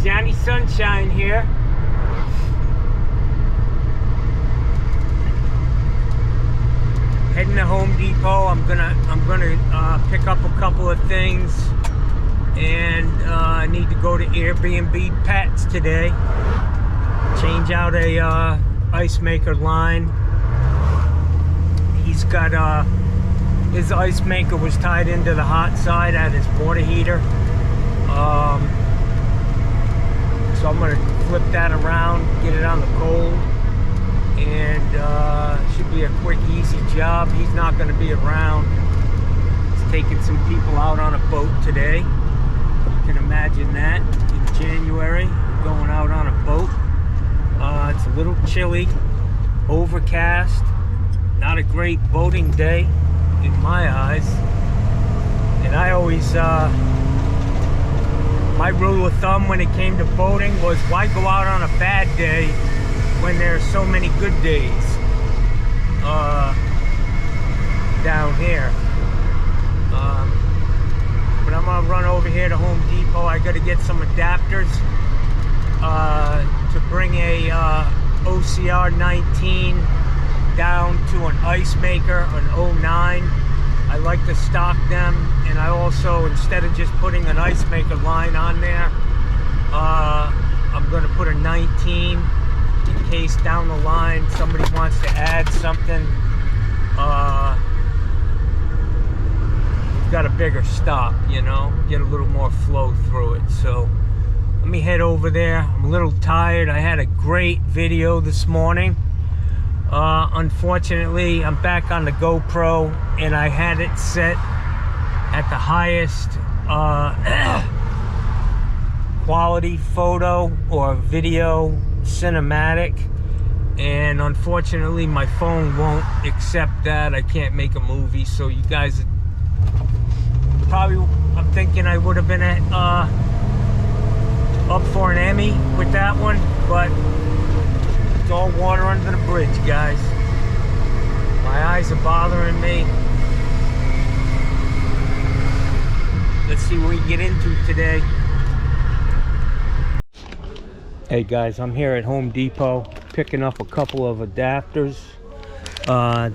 Johnny Sunshine here. Heading to Home Depot. I'm gonna pick up a couple of things, and I need to go to Airbnb Pets today. Change out a Icemaker line. He's got his Icemaker was tied into the hot side at his water heater. So I'm gonna flip that around, get it on the cold, and should be a quick, easy job. He's not gonna be around. He's taking some people out on a boat today. You can imagine that in January, going out on a boat. It's a little chilly, overcast, not a great boating day in my eyes. And I always, my rule of thumb when it came to boating was, why go out on a bad day when there's so many good days down here. But I'm gonna run over here to Home Depot. I gotta get some adapters to bring a OCR 19 down to an Icemaker, an 09. I like to stock them, and I also, instead of just putting an Icemaker line on there, I'm going to put a 19 in case down the line somebody wants to add something. Got a bigger stock, you know, get a little more flow through it. So let me head over there. I'm a little tired. I had a great video this morning. Unfortunately, I'm back on the GoPro, and I had it set at the highest quality photo or video cinematic, and unfortunately my phone won't accept that. I can't make a movie, so you guys probably, I'm thinking I would have been at up for an Emmy with that one, but it's all water under the bridge, guys. My eyes are bothering me. Let's see what we can get into today. Hey guys, I'm here at Home Depot picking up a couple of adapters.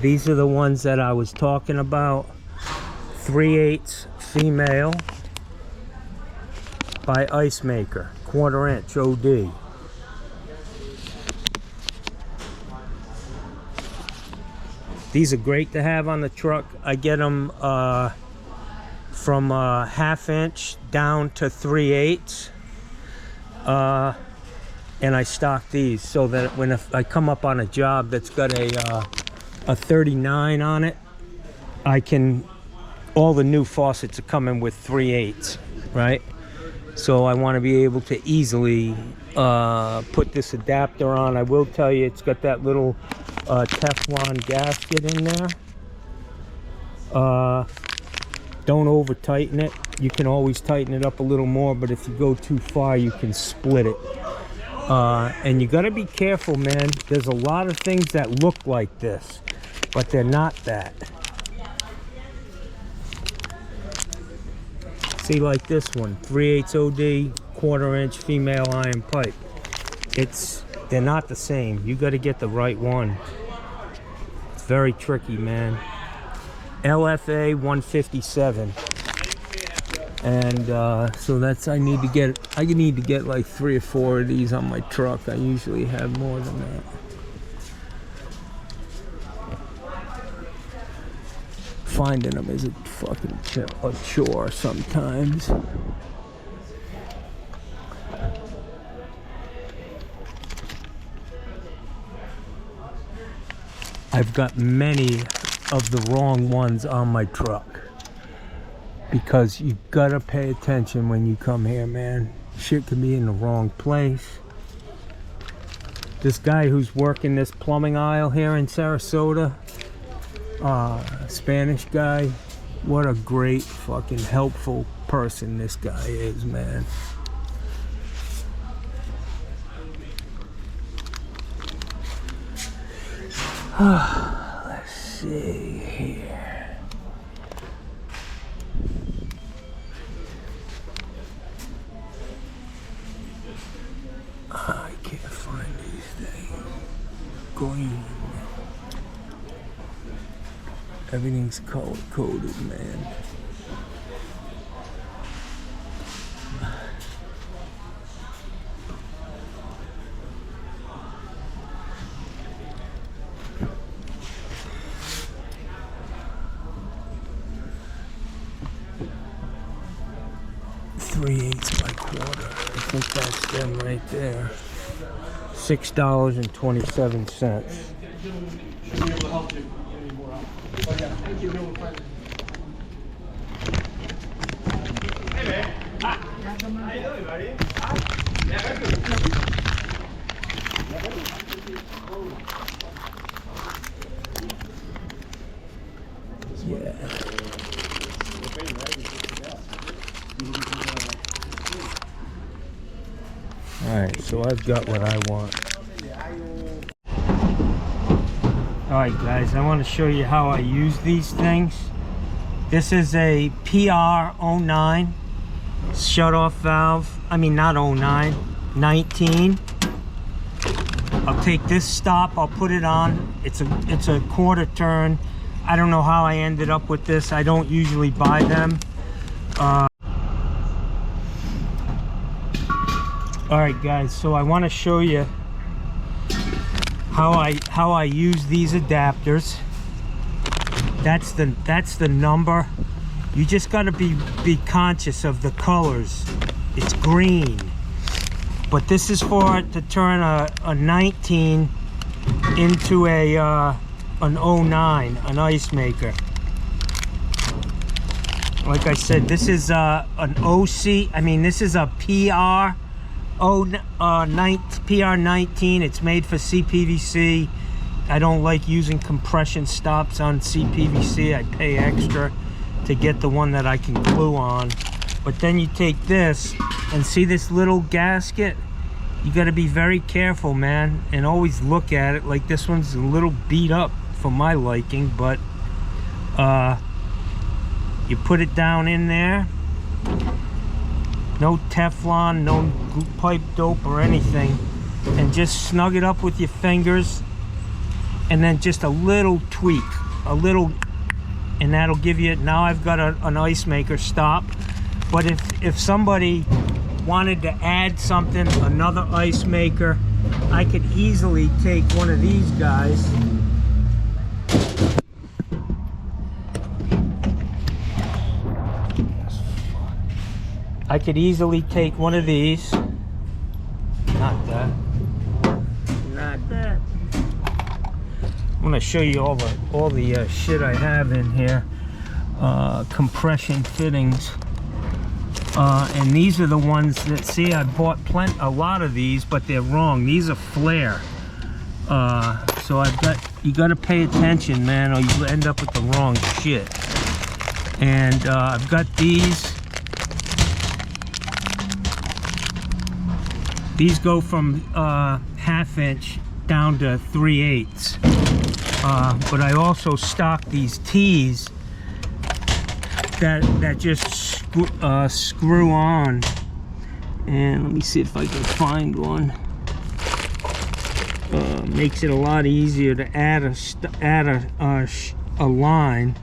These are the ones that I was talking about. 3/8 female by Icemaker, 1/4 inch OD. These are great to have on the truck. I get them from 1/2 inch down to 3/8, and I stock these so that when I come up on a job that's got a 39 on it, I can, all the new faucets are coming with 3/8, right? So I want to be able to easily put this adapter on. I will tell you, it's got that little Teflon gasket in there. Don't over tighten it. You can always tighten it up a little more, but if you go too far, you can split it. And you got to be careful, man. There's a lot of things that look like this, but they're not that. See, like this one, 3/8 OD, 1/4 inch female iron pipe. They're not the same. You got to get the right one. It's very tricky, man. LFA 157, and so that's, I need to get like 3 or 4 of these on my truck. I usually have more than that. Finding them is a fucking a chore sometimes. I've got many of the wrong ones on my truck because you gotta pay attention when you come here, man. Shit could be in the wrong place. This guy who's working this plumbing aisle here in Sarasota, Spanish guy, what a great fucking helpful person this guy is, man. Let's see here. Everything's color coded, man. .3/8 by quarter. I think that's them right there. $6.27. Hey man. How you doing, buddy? Yeah. Alright, so I've got what I want. Alright guys, I want to show you how I use these things. This is a PR09 shut-off valve. I mean, not 09, 19. I'll take this stop, I'll put it on. It's a quarter turn. I don't know how I ended up with this. I don't usually buy them. Alright guys, so I want to show you how I use these adapters. That's the number. You just got to be conscious of the colors. It's green, but this is for it to turn a 19 into an 09, an Icemaker. Like I said, this is an OC. I mean, this is a PR19. It's made for CPVC. I don't like using compression stops on CPVC. I pay extra to get the one that I can glue on. But then you take this and see this little gasket. You got to be very careful, man, and always look at it. Like this one's a little beat up for my liking, but you put it down in there. No Teflon, no pipe dope or anything, and just snug it up with your fingers, and then just a little tweak, a little, and that'll give you. Now I've got an Icemaker stop. But if somebody wanted to add something, another Icemaker, I could easily take one of these guys. I could easily take one of these. Not that. Not that. I'm gonna show you all the shit I have in here. Compression fittings. And these are the ones that, see, I bought a lot of these, but they're wrong. These are flare. So you got to pay attention, man, or you end up with the wrong shit. And I've got these. These go from 1/2 inch down to 3/8. But I also stock these tees that just screw on. And let me see if I can find one. Makes it a lot easier to add a line.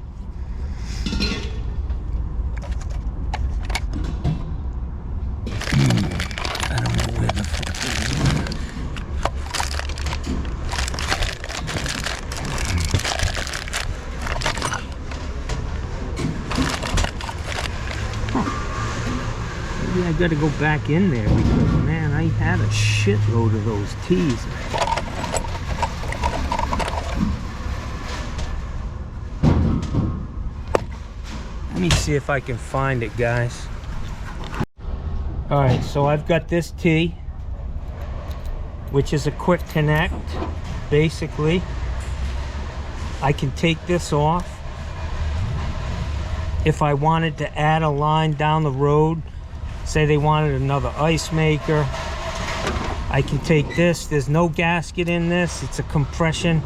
I got to go back in there because, man, I had a shitload of those tees. Let me see if I can find it, guys. Alright, so I've got this tee, which is a quick connect. Basically, I can take this off. If I wanted to add a line down the road, say they wanted another Icemaker, I can take this. There's no gasket in this. It's a compression.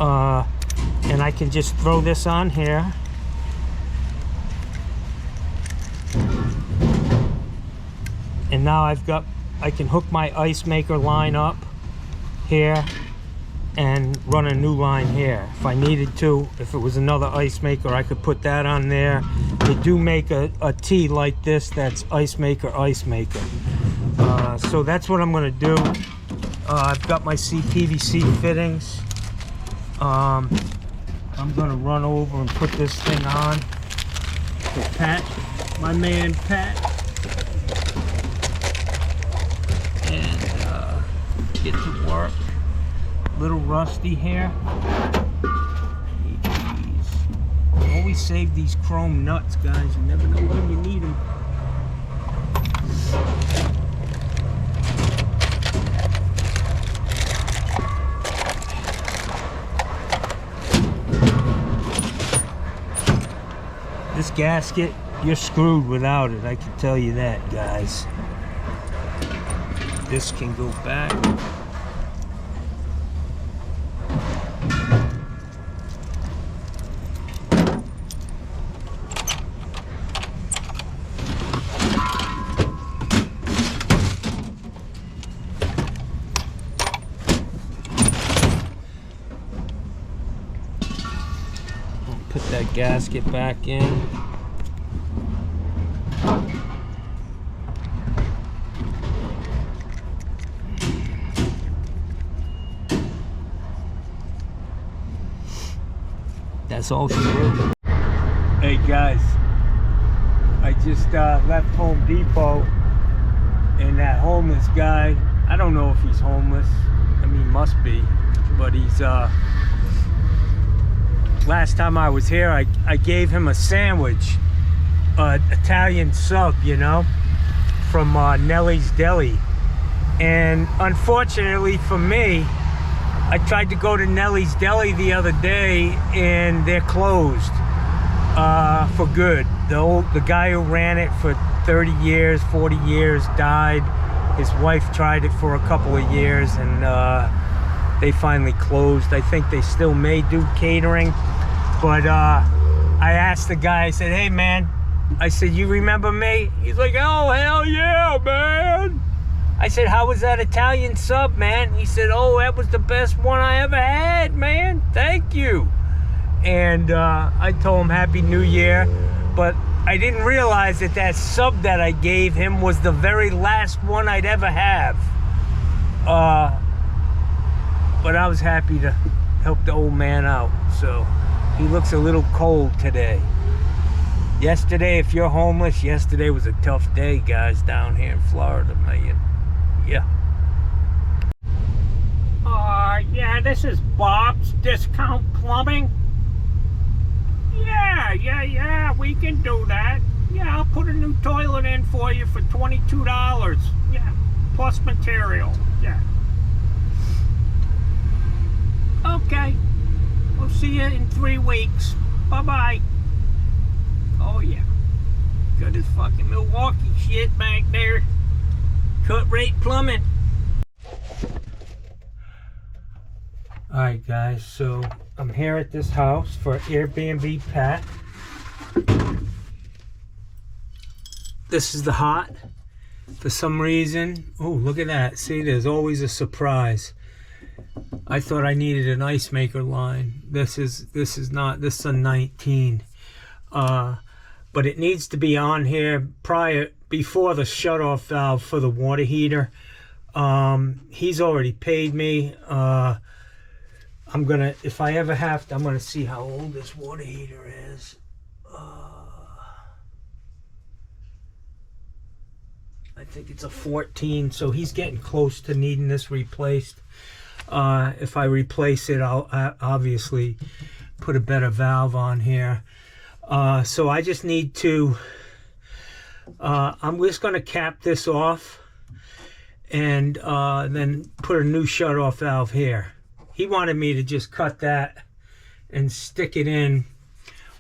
And I can just throw this on here. And now I can hook my Icemaker line up here. and run a new line here if I needed to. If it was another Icemaker, I could put that on there. They do make a tee like this that's Icemaker. So that's what I'm gonna do. I've got my CPVC fittings. I'm gonna run over and put this thing on for Pat, my man Pat, and get to work. A little rusty here. Jeez. Always save these chrome nuts, guys. You never know when you need them. This gasket, you're screwed without it. I can tell you that, guys. This can go back. Put that gasket back in. That's all she wrote. Hey guys, I just left Home Depot, and that homeless guy, I don't know if he's homeless. I mean, must be, but he's last time I was here, I gave him a sandwich, Italian sub, you know, from Nelly's Deli. And unfortunately for me, I tried to go to Nelly's Deli the other day, and they're closed for good. The guy who ran it for 30 years, 40 years, died. His wife tried it for a couple of years, and they finally closed. I think they still may do catering, but I asked the guy, I said, hey man, I said, you remember me? He's like, oh hell yeah, man. I said, how was that Italian sub, man? He said, oh, that was the best one I ever had, man. Thank you. And I told him Happy New Year, but I didn't realize that that sub that I gave him was the very last one I'd ever have. But I was happy to help the old man out. So he looks a little cold today. Yesterday, if you're homeless, yesterday was a tough day, guys, down here in Florida, man. Yeah. Yeah, this is Bob's Discount Plumbing. Yeah, we can do that. Yeah, I'll put a new toilet in for you for $22. Yeah, plus material. Yeah. Okay. We'll see you in 3 weeks. Bye-bye. Oh, yeah. Got this fucking Milwaukee shit back there. Cut rate plumbing. Alright guys, so I'm here at this house for Airbnb Pat. This is the hot. For some reason, oh look at that. See, there's always a surprise. I thought I needed an Icemaker line. This is a 19. But it needs to be on here before the shutoff valve for the water heater. He's already paid me. I'm gonna, if I ever have to, I'm gonna see how old this water heater is. I think it's a 14, so he's getting close to needing this replaced. If I replace it, I'll obviously put a better valve on here. So I just need to, I'm just going to cap this off and then put a new shutoff valve here. He wanted me to just cut that and stick it in,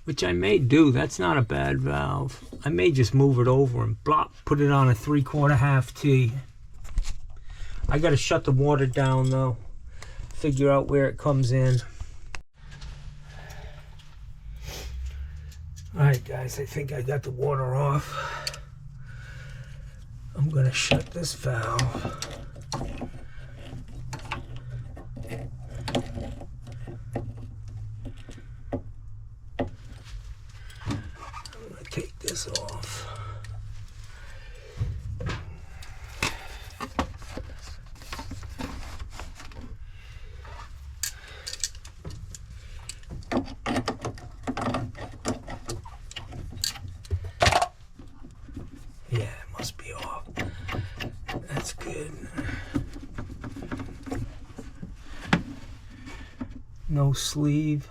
which I may do. That's not a bad valve. I may just move it over and put it on a 3/4 half T. I got to shut the water down though, figure out where it comes in. Alright guys, I think I got the water off. I'm gonna shut this valve. this off. Yeah, it must be off. That's good. No sleeve.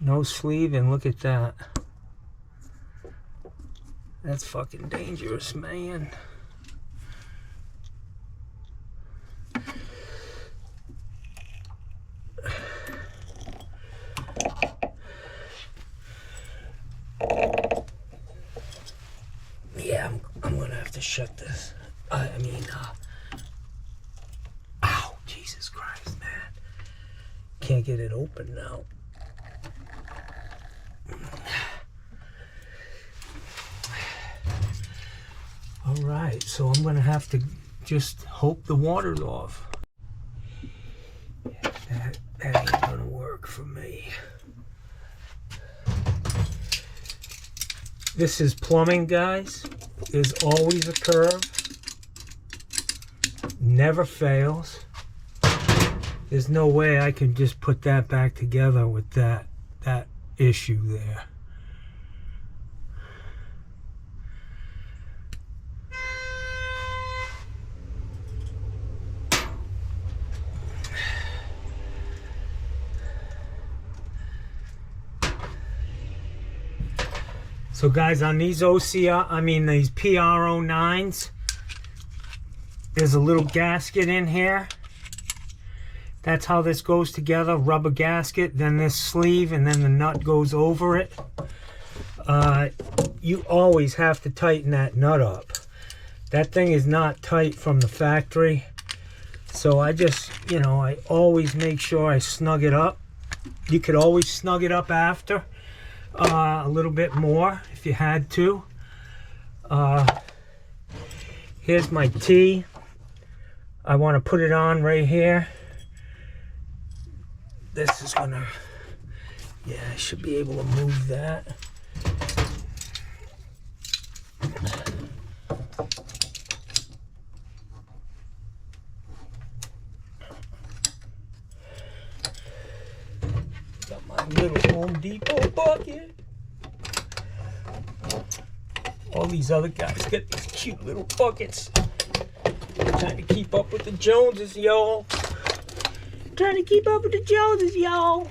No sleeve, and look at that. That's fucking dangerous, man. Yeah, I'm gonna have to shut this. Ow, Jesus Christ, man. Can't get it open now. All right, so I'm gonna have to just hope the water's off. That ain't gonna work for me. This is plumbing, guys. There's always a curve. Never fails. There's no way I can just put that back together with that issue there. So guys, on these these PR09s, there's a little gasket in here. That's how this goes together, rubber gasket, then this sleeve, and then the nut goes over it. You always have to tighten that nut up. That thing is not tight from the factory. So I just, I always make sure I snug it up. You could always snug it up after. A little bit more if you had to. Here's my T. I want to put it on right here. This is gonna, yeah, I should be able to move that. Got my little Home Depot bucket. All these other guys got these cute little buckets. Trying to keep up with the Joneses, y'all. Trying to keep up with the Joneses, y'all.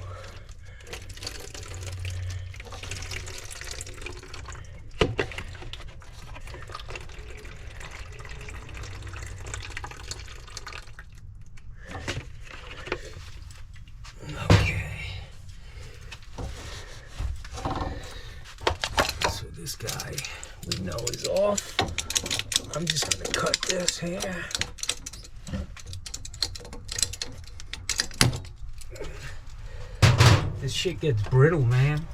This guy we know is off. I'm just gonna cut this here. This shit gets brittle, man.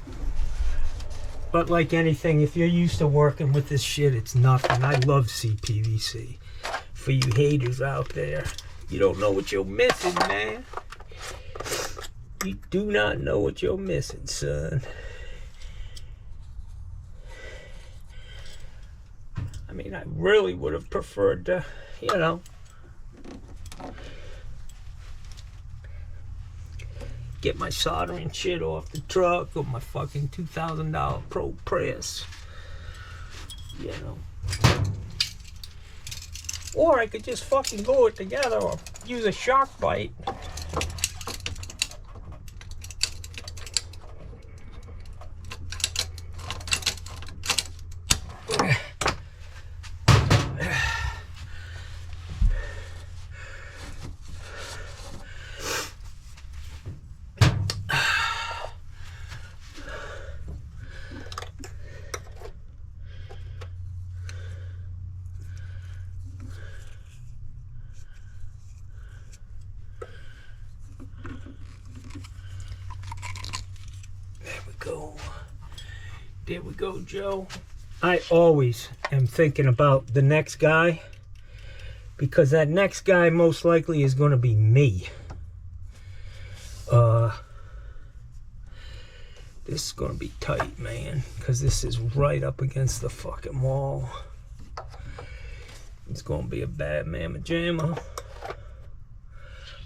But like anything, if you're used to working with this shit, it's nothing. I love CPVC. For you haters out there, you don't know what you're missing, man. You do not know what you're missing, son. I mean, I really would have preferred to, get my soldering shit off the truck with my fucking $2,000 Pro Press. Or I could just fucking glue it together or use a shark bite. There we go, Joe. I always am thinking about the next guy, because that next guy most likely is going to This is gonna be tight, man, because this is right up against the fucking wall. It's gonna be a bad mamma jamma.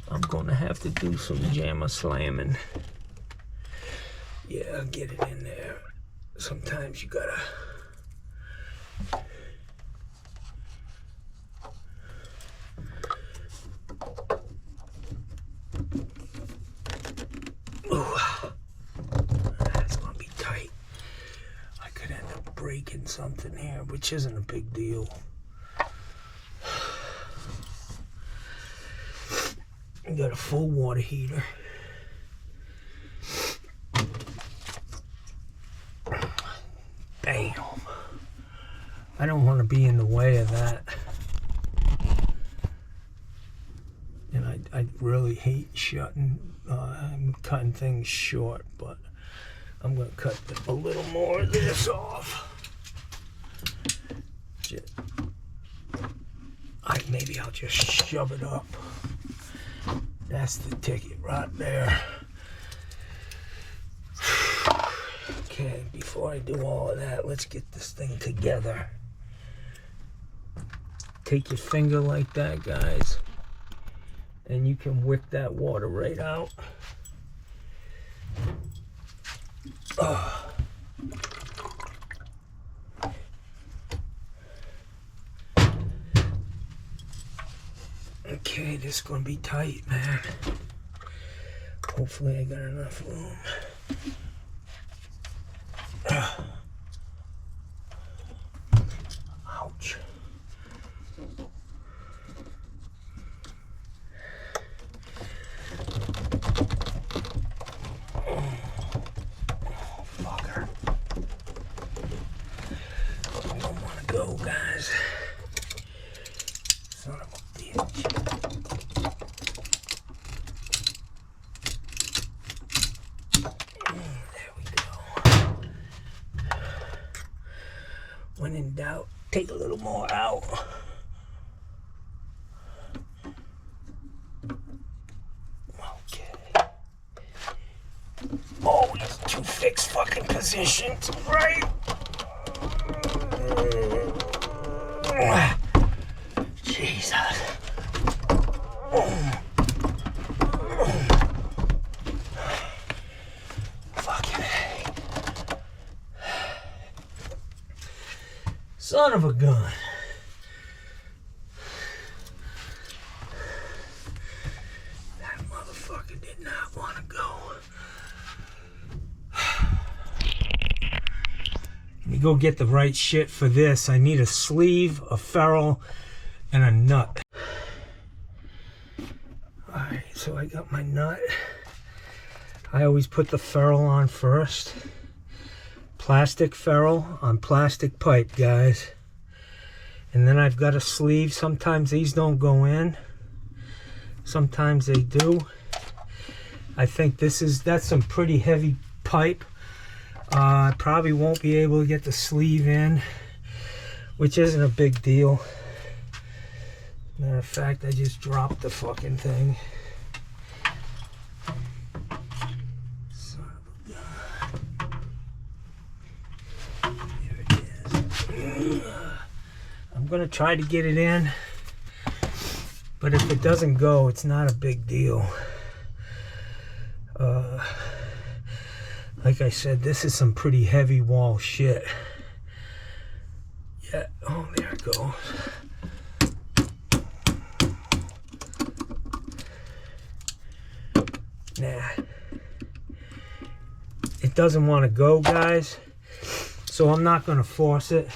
I'm gonna have to do some jamma slamming. Yeah, I'll get it in there. Sometimes you gotta. Ooh. That's gonna be tight. I could end up breaking something here, which isn't a big deal. I got a full water heater. Bam. I don't want to be in the way of that. And I really hate I'm cutting things short, but I'm going to cut a little more of this off. Maybe I'll just shove it up. That's the ticket right there. Okay, before I do all of that, let's get this thing together. Take your finger like that, guys, and you can wick that water right out. Okay, this is gonna be tight, man. Hopefully I got enough room. Ouch. Fucker. I don't want to go, guys. Son of a bitch. When in doubt, take a little more out. Okay. Always two fixed fucking positions, right? Jesus. Son of a gun. That motherfucker did not want to go. Let me go get the right shit for this. I need a sleeve, a ferrule, and a nut. Alright, so I got my nut. I always put the ferrule on first. Plastic ferrule on plastic pipe, guys. And then I've got a sleeve. Sometimes these don't go in. Sometimes they do. I think that's some pretty heavy pipe. I probably won't be able to get the sleeve in, which isn't a big deal. Matter of fact, I just dropped the fucking thing. I'm gonna try to get it in, but if it doesn't go, it's not a big deal. Like I said, this is some pretty heavy wall shit. Yeah, oh, there it goes. Nah, it doesn't want to go, guys, so I'm not gonna force it.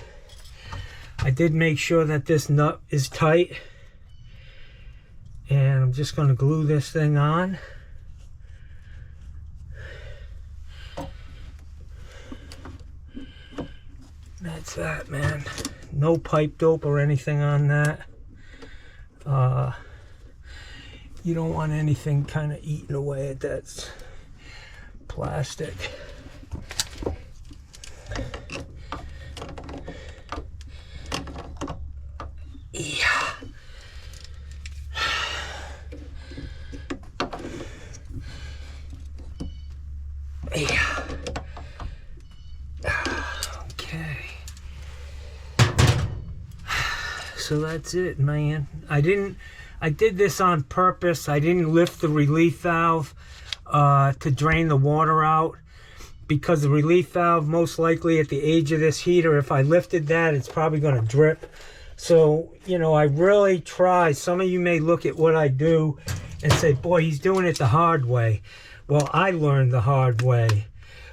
I did make sure that this nut is tight, and I'm just going to glue this thing on. That's that, man. No pipe dope or anything on that. You don't want anything kind of eating away at that plastic. Yeah. Yeah. Okay. So that's it, man. I did this on purpose. I didn't lift the relief valve to drain the water out, because the relief valve, most likely at the age of this heater, if I lifted that, it's probably going to drip. So, you know, I really try. Some of you may look at what I do and say, boy, he's doing it the hard way. Well, I learned the hard way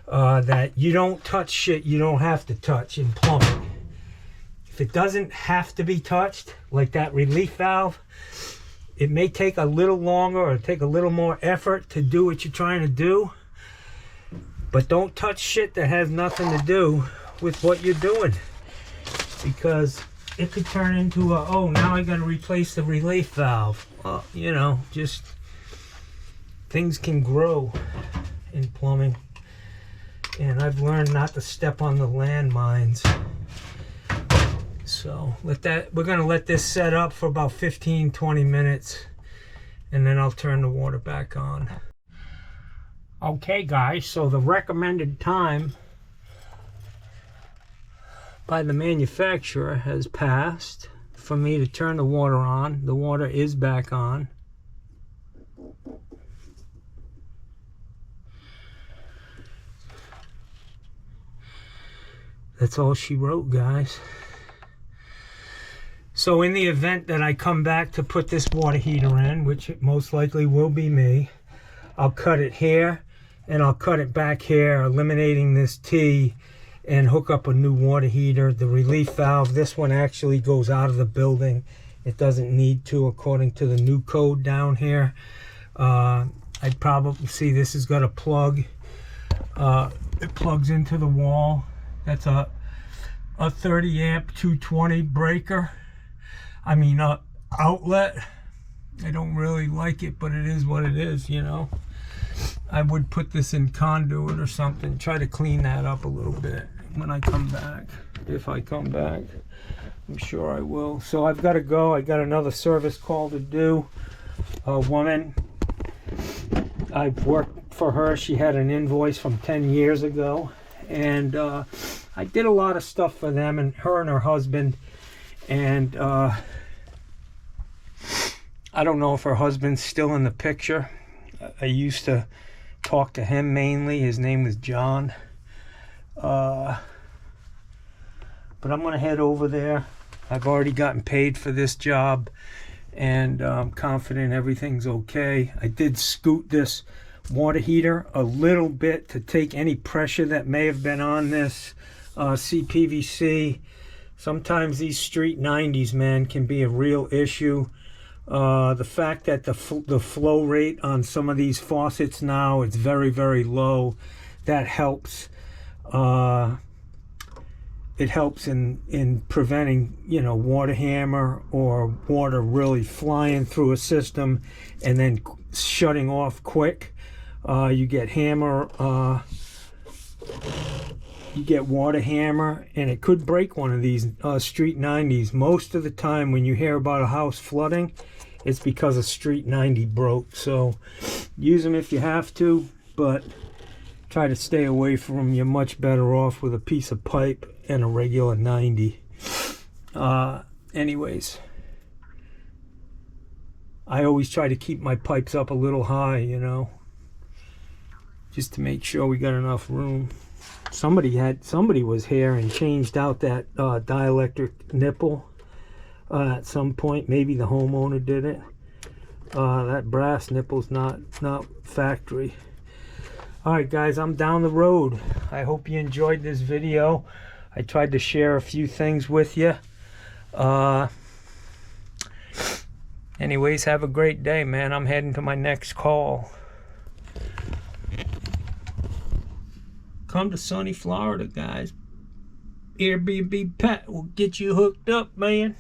that you don't touch shit you don't have to touch in plumbing. If it doesn't have to be touched, like that relief valve, it may take a little longer or take a little more effort to do what you're trying to do. But don't touch shit that has nothing to do with what you're doing, because it could turn into a, oh, now I gotta replace the relief valve. Well, you know, just things can grow in plumbing. And I've learned not to step on the landmines. So we're gonna let this set up for about 15-20 minutes, and then I'll turn the water back on. Okay guys, so the recommended time by the manufacturer has passed for me to turn the water on. The water is back on. That's all she wrote, guys. So in the event that I come back to put this water heater in, which it most likely will be me, I'll cut it here and I'll cut it back here, eliminating this T, and hook up a new water heater. The relief valve, this one actually goes out of the building. It doesn't need to, according to the new code down here. I'd probably see this has got a plug. It plugs into the wall. That's a 30 amp 220 breaker. I mean, outlet. I don't really like it, but it is what it is, you know. I would put this in conduit or something, try to clean that up a little bit when I come back. If I come back, I'm sure I will. So I've got to go. I got another service call to do. A woman, I've worked for her. She had an invoice from 10 years ago, and I did a lot of stuff for them, and her husband. And I don't know if her husband's still in the picture. I used to talk to him mainly. His name was John. But I'm going to head over there. I've already gotten paid for this job, and I'm confident everything's okay. I did scoot this water heater a little bit to take any pressure that may have been on this CPVC. Sometimes these street 90s, man, can be a real issue. The fact that the flow rate on some of these faucets now, it's very, very low. That helps. It helps in preventing, you know, water hammer or water really flying through a system and then shutting off quick. You get hammer, you get water hammer, and it could break one of these street 90s. Most of the time when you hear about a house flooding, it's because a street 90 broke. So use them if you have to, but try to stay away from them. You're much better off with a piece of pipe and a regular 90. Anyways, I always try to keep my pipes up a little high, you know, just to make sure we got enough room. Somebody was here and changed out that dielectric nipple at some point. Maybe the homeowner did it. That brass nipple's not factory. Alright guys, I'm down the road. I hope you enjoyed this video. I tried to share a few things with you. Anyways, have a great day, man. I'm heading to my next call. Come to sunny Florida, guys. Airbnb Pet will get you hooked up, man.